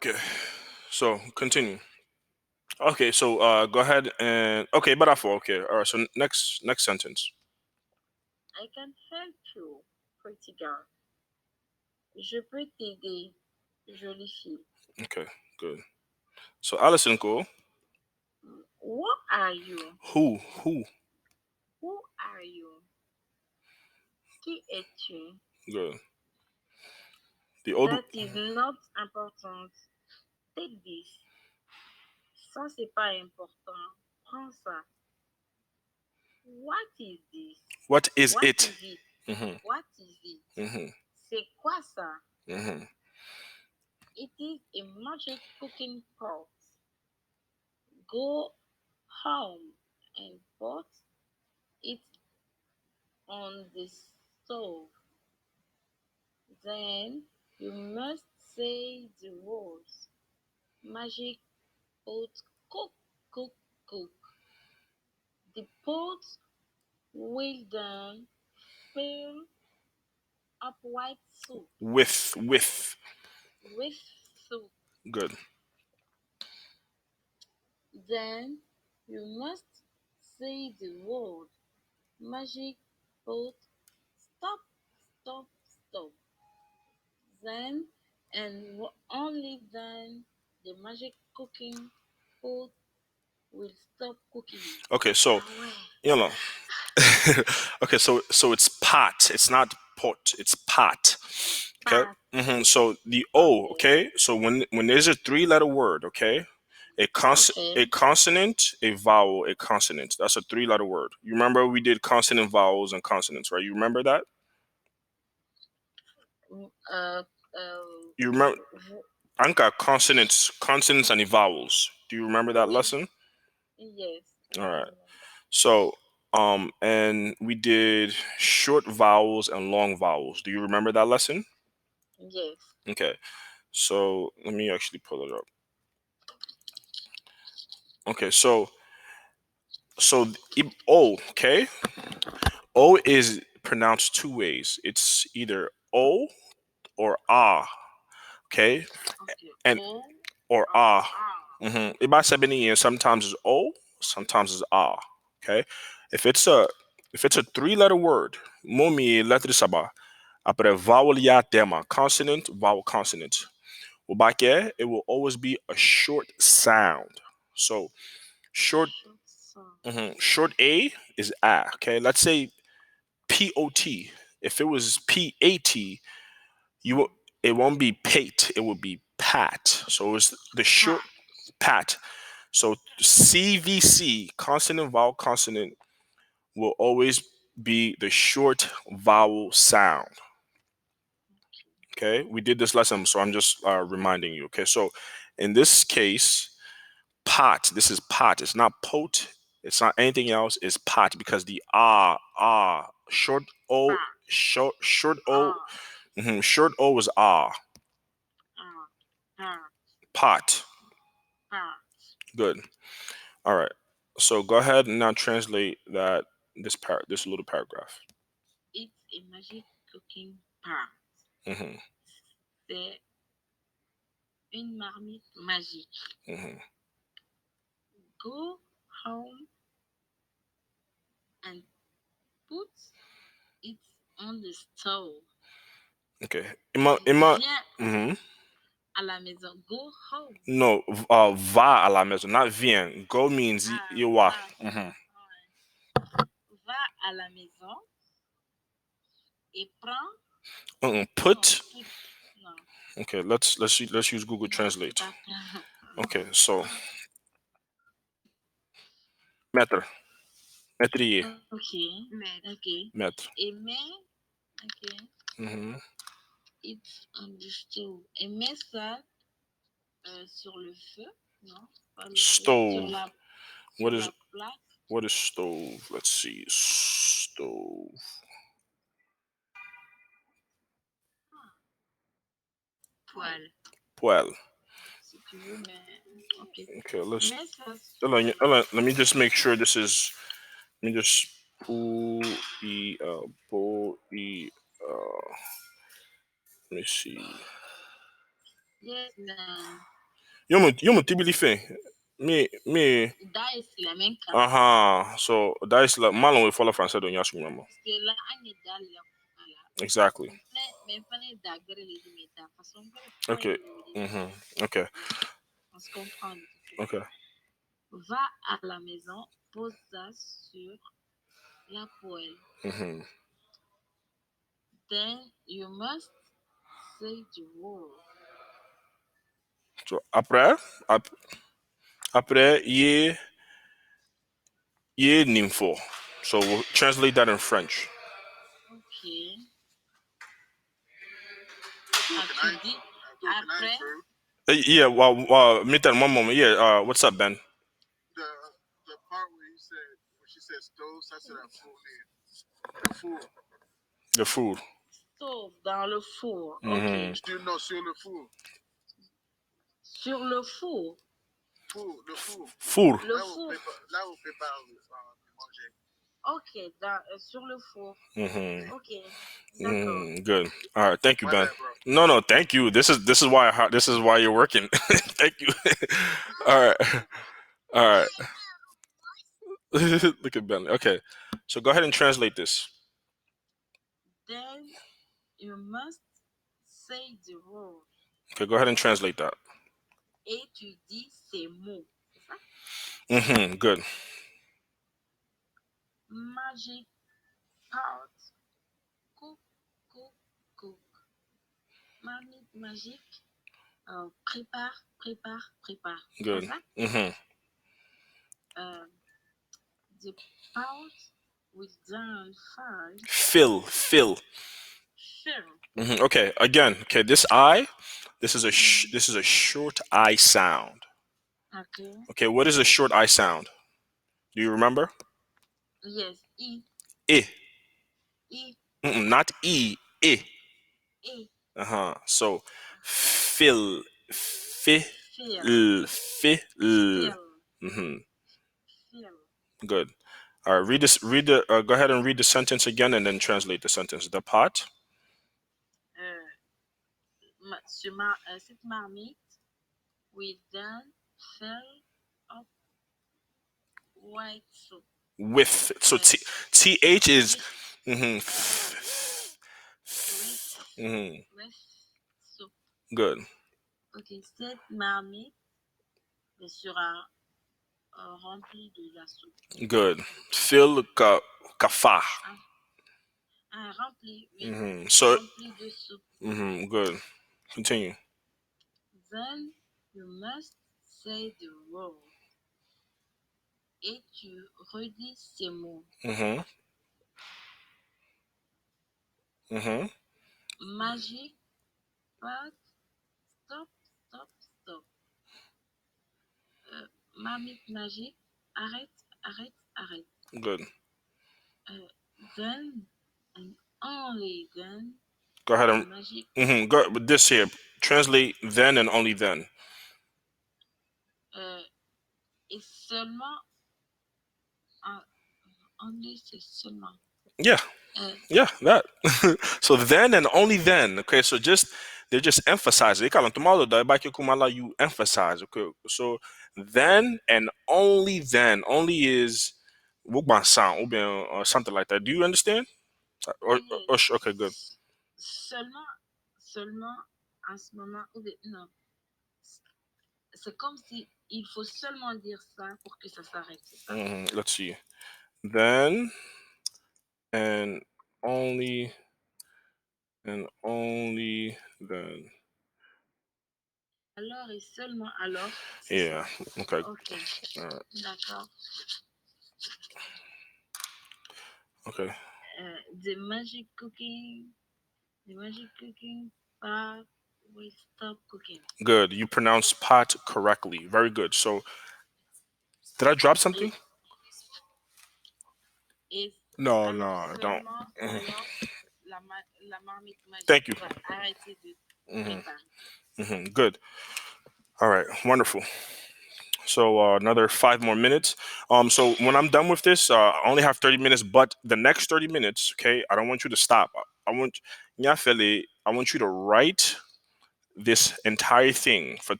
Okay, so continue. Okay, so go ahead and okay, but I for okay. All right, so next sentence. I can help you, pretty girl. Je peux t'aider, jolie fille. Okay, good. So Allison, cool. Who are you? Who? Who are you? Qui es-tu? Good. The old. That is not important. Take this. Ça, c'est pas important. Prends ça. What is this? What is What it? is it? Mhm. What is it? Mhm. C'est quoi ça? Mhm. It is a magic cooking pot. Go home and put it on the stove. Then you must say the words. Magic pot cook, cook, cook. The pot will then fill up white soup With. with soup. Good. Then you must say the word magic pot stop, stop, stop. Then and only then the magic cooking pot will stop cooking. Okay, so Ah ouais. you know. Okay, so it's pot. It's not pot. It's pot. Okay. Pat. So the O. Okay. Okay. So when there's a three-letter word, okay, a Okay. consonant, a vowel, a consonant. That's a three-letter word. You remember we did consonant, vowels, and consonants, right? You remember that? You remember? I got consonants, and the vowels. Do you remember that Oui. lesson? Yes, I All right. remember. So, and we did short vowels and long vowels. Do you remember that lesson? Yes. Okay. So let me actually pull it up. Okay. O. Okay. O is pronounced two ways. It's either O or ah. Okay. Okay. And O or or ah. R. Iba sabini sometimes it's O, sometimes it's ah. Okay. If it's a if it's a three-letter word, momi letter saba. Après vowel ya tema, consonant, vowel, consonant. Ubake, it will always be a short sound. So short Short song. short A is A. Okay, let's say POT. If it was PAT, you will, it won't be pate, it will be pat. So it's the short Pat. pat. So CVC, consonant, vowel, consonant, will always be the short vowel sound. Okay, we did this lesson, so I'm just reminding you. Okay, so in this case, pot. This is pot. It's not pot. It's not anything else. It's pot because the short o Pat. short o R. short o is R. Pat. pot. Pat. Good. All right. So go ahead and now translate that this little paragraph. It's a magic cooking pot. Hmm. C'est une marmite magique. Hmm. Go home and put it on the stove. Okay. Ima. Viens Hmm. à la maison. Go home. No. Va à la maison, not vient. Go means Ah, you are. ah, Hmm. ouais. Va à la maison et prends. Non, Put. put. Non, Okay. Let's use Google non, c'est Translate. pas prends. Okay. So mettre. Metrier. Ok. Ok. Mettre. Et mets. Ok. Hmm. It's on the stove. Et mets ça sur le feu. Non, pas le feu. Stove. What Sur is la plaque. what is stove? Let's see. Stove. Poêle. Well. Si tu veux, mais. Ok. Okay. Let's. Mets ça Hold on, sur. let me just make sure this is. Let me just pull pull let me see. Yes, man. Yo mo tibili fe. Me. Dai c'est la même cas. So that is like malon we follow français do nyasu mama. Parce que là, on est dans la là. Exactly. Mais fallait d'agréer les méta façon que Okay. les Okay. on se comprend de toute Okay. façon. Va à la maison, pose ça sur la poêle. Mhm. Then you must say the word. So ap, après ye nympho. So we'll translate that in French. Ok. Ah, tu dis après. Yeah, me tell one moment. Yeah, what's up, Ben? The food. Sauve dans le four. Ok. Mhm. Sur le four. Food. Le four. Ok. Sur le four. Mhm. Ok. D'accord. Good. All right. Thank you, Ben. No, no. Thank you. This is why this is why you're working. Thank you. All right. All right. Look at Ben. Okay. So go ahead and translate this. Then you must say the word. Okay. Go ahead and translate that. Et tu dis ces mots. C'est ça? Good. Magic part. Cook, cook, cook. Marmite magique. Prépare, prépare, prépare. C'est Good. ça? Euh, the pot with down five. Fill. Fill. Okay. Again. Okay. This I. This is a short I sound. Okay. Okay. What is a short I sound? Do you remember? Yes. E. I. E. Not e. I. E. So fill. Fill. Fill. Fill. Fill. Mm-hmm. Fill. Good. All right. Read this. Read the. Go ahead and read the sentence again, and then translate the sentence. The pot. Cette marmite with then fill up white soup. With. So th is. Mm-hmm. With soup. Good. Ok, cette marmite sera remplie de la soupe. Good. Fill kafa. Remplie, oui. So. Remplie de soupe. Good. Continue. Then you must say the word. Et tu redis ces mots. Magic, but stop, stop, stop. Marmite magique, arrête, arrête, arrête. Good. Then and only then. Go ahead and. Magic. Go with this here. Translate then and only then. Et seulement. Only c'est seulement. Yeah. Yeah, that. So then and only then. Okay, so they're just emphasizing. You emphasize. Okay, so then and only then. Only is sound or something like that. Do you understand? Okay, good. Seulement en ce moment. Non. C'est comme si il faut seulement dire ça pour que ça s'arrête. C'est ça? Let's see. Then and only then. Alors et seulement alors. Yeah. Okay. Ok. D'accord. Okay. The magic cooking pot will stop cooking. Good. You pronounce pot correctly. Very good. So, did I drop something? No, don't. La marmite magique Thank you. va arrêter de préparer. Good. All right. Wonderful. So another 5 more minutes. So when I'm done with this, I only have 30 minutes, but the next 30 minutes, okay, I don't want you to stop. I want, Nyafele, I want you to write this entire thing for